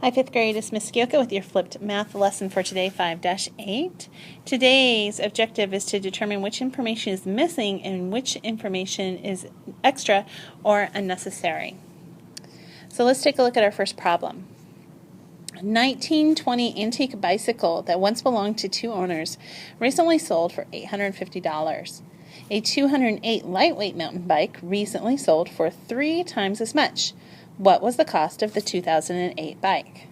Hi, 5th grade. It's Miss Gioka with your flipped math lesson for today, 5-8. Today's objective is to determine which information is missing and which information is extra or unnecessary. So let's take a look at our first problem. A 1920 antique bicycle that once belonged to two owners recently sold for $850. A 208 lightweight mountain bike recently sold for 3 times as much. What was the cost of the 2008 bike?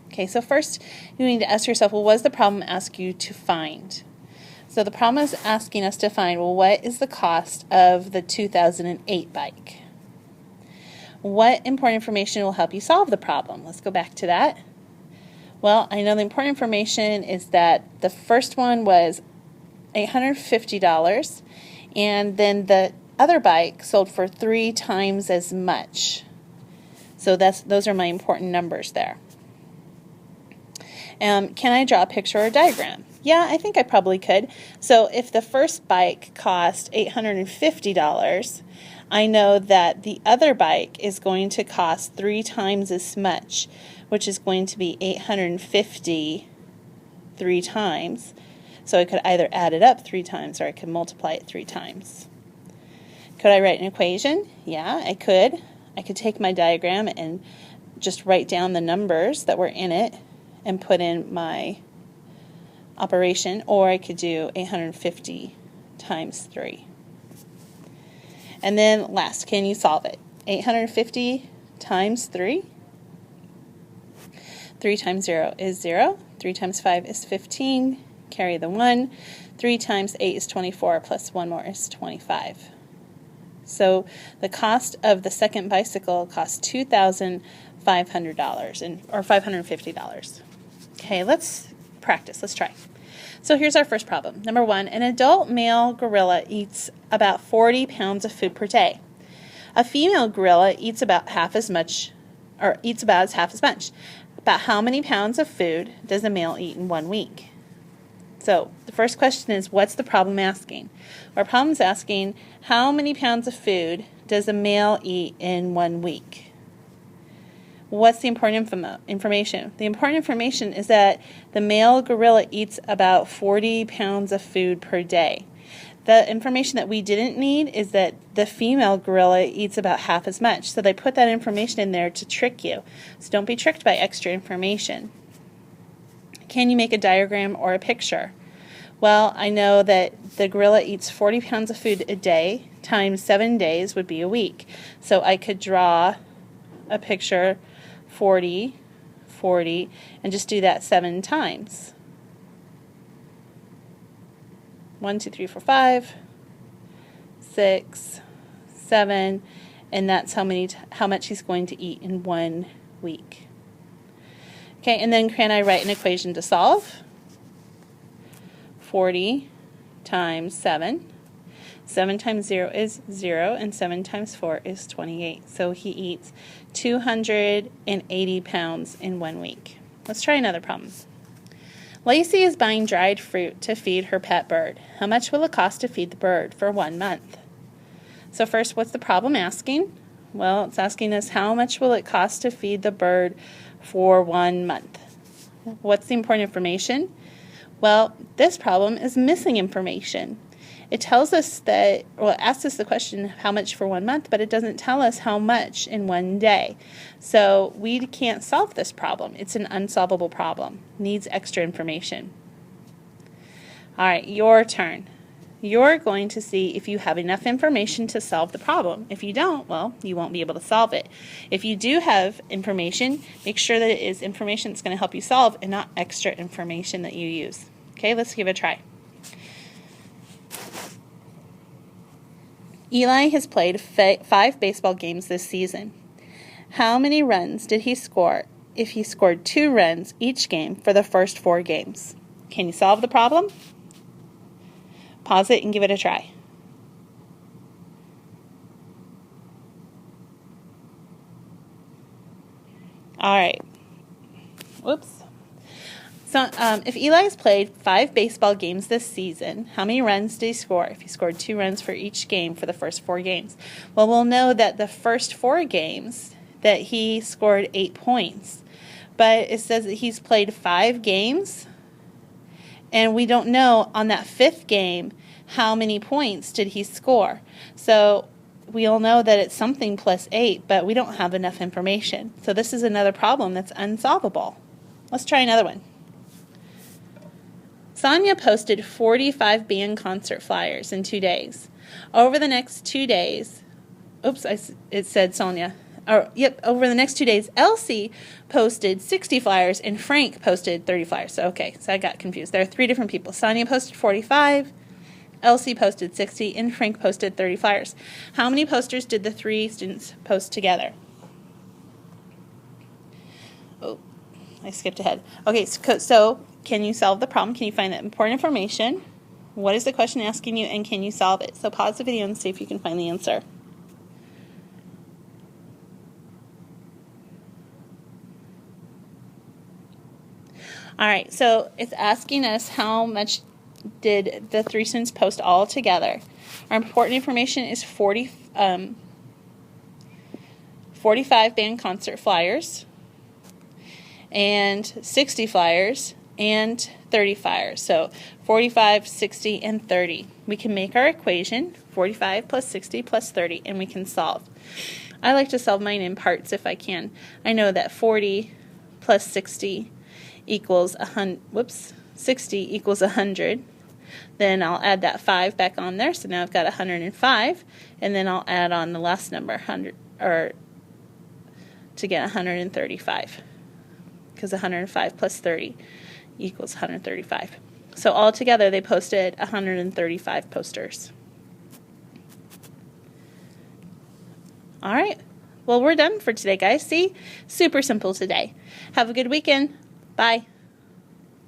Okay, so first you need to ask yourself, well, what does the problem ask you to find? So the problem is asking us to find, well, what is the cost of the 2008 bike? What important information will help you solve the problem? Let's go back to that. Well, I know the important information is that the first one was $850, and then the other bike sold for 3 times as much. So those are my important numbers there. Can I draw a picture or a diagram? Yeah, I think I probably could. So if the first bike cost $850, I know that the other bike is going to cost 3 times as much, which is going to be $850 3 times. So I could either add it up 3 times or I could multiply it 3 times. Could I write an equation? Yeah, I could. I could take my diagram and just write down the numbers that were in it and put in my operation, or I could do 850 times 3. And then last, can you solve it? 850 times 3. 3 times 0 is 0. 3 times 5 is 15. Carry the 1. 3 times 8 is 24, plus 1 more is 25. So the cost of the second bicycle cost $2,500 or $550. Okay, let's practice. Let's try. So here's our first problem. Number 1, an adult male gorilla eats about 40 pounds of food per day. A female gorilla eats about half as much. About how many pounds of food does a male eat in 1 week? So the first question is, what's the problem asking? Our problem is asking, how many pounds of food does a male eat in 1 week? What's the important information? The important information is that the male gorilla eats about 40 pounds of food per day. The information that we didn't need is that the female gorilla eats about half as much. So they put that information in there to trick you. So don't be tricked by extra information. Can you make a diagram or a picture? Well, I know that the gorilla eats 40 pounds of food a day times 7 days would be a week. So I could draw a picture 40, 40, and just do that 7 times. 1, 2, 3, 4, 5, 6, 7, and that's how much he's going to eat in 1 week. Okay, and then can I write an equation to solve? 40 times 7. 7 times 0 is 0, and 7 times 4 is 28. So he eats 280 pounds in 1 week. Let's try another problem. Lacey is buying dried fruit to feed her pet bird. How much will it cost to feed the bird for 1 month? So first, what's the problem asking? Well, it's asking us how much will it cost to feed the bird for 1 month. What's the important information? Well, this problem is missing information. It tells us that, well, it asks us the question, how much for 1 month, but it doesn't tell us how much in 1 day. So we can't solve this problem. It's an unsolvable problem. Needs extra information. All right, your turn. You're going to see if you have enough information to solve the problem. If you don't, well, you won't be able to solve it. If you do have information, make sure that it is information that's going to help you solve and not extra information that you use. Okay, let's give it a try. Eli has played 5 baseball games this season. How many runs did he score if he scored 2 runs each game for the first 4 games? Can you solve the problem? Pause it and give it a try. All right. Whoops. So if Eli has played 5 baseball games this season, how many runs did he score if he scored 2 runs for each game for the first 4 games? Well, we'll know that the first 4 games that he scored 8 points. but it says that he's played 5 games, and we don't know on that 5th game how many points did he score. So we all know that it's something plus 8, but we don't have enough information. So this is another problem that's unsolvable. Let's try another one. Sonia posted 45 band concert flyers in 2 days. Over the next 2 days, it said Sonia. Over the next 2 days, Elsie posted 60 flyers and Frank posted 30 flyers. So I got confused. There are 3 different people. Sonia posted 45, Elsie posted 60, and Frank posted 30 flyers. How many posters did the 3 students post together? Oh, I skipped ahead. Okay, so can you solve the problem? Can you find that important information? What is the question asking you, and can you solve it? So pause the video and see if you can find the answer. All right, so it's asking us how much did the 3 students post all together. Our important information is 45 band concert flyers, and 60 flyers, and 30 flyers. So 45, 60, and 30. We can make our equation, 45 plus 60 plus 30, and we can solve. I like to solve mine in parts if I can. I know that 40 plus 60 equals 60 equals 100. Then I'll add that 5 back on there, so now I've got 105, and then I'll add on the last number, 100, or to get 135, because 105 plus 30 equals 135. So all together they posted 135 posters. All right, well, we're done for today, guys. See? Super simple today. Have a good weekend. Bye.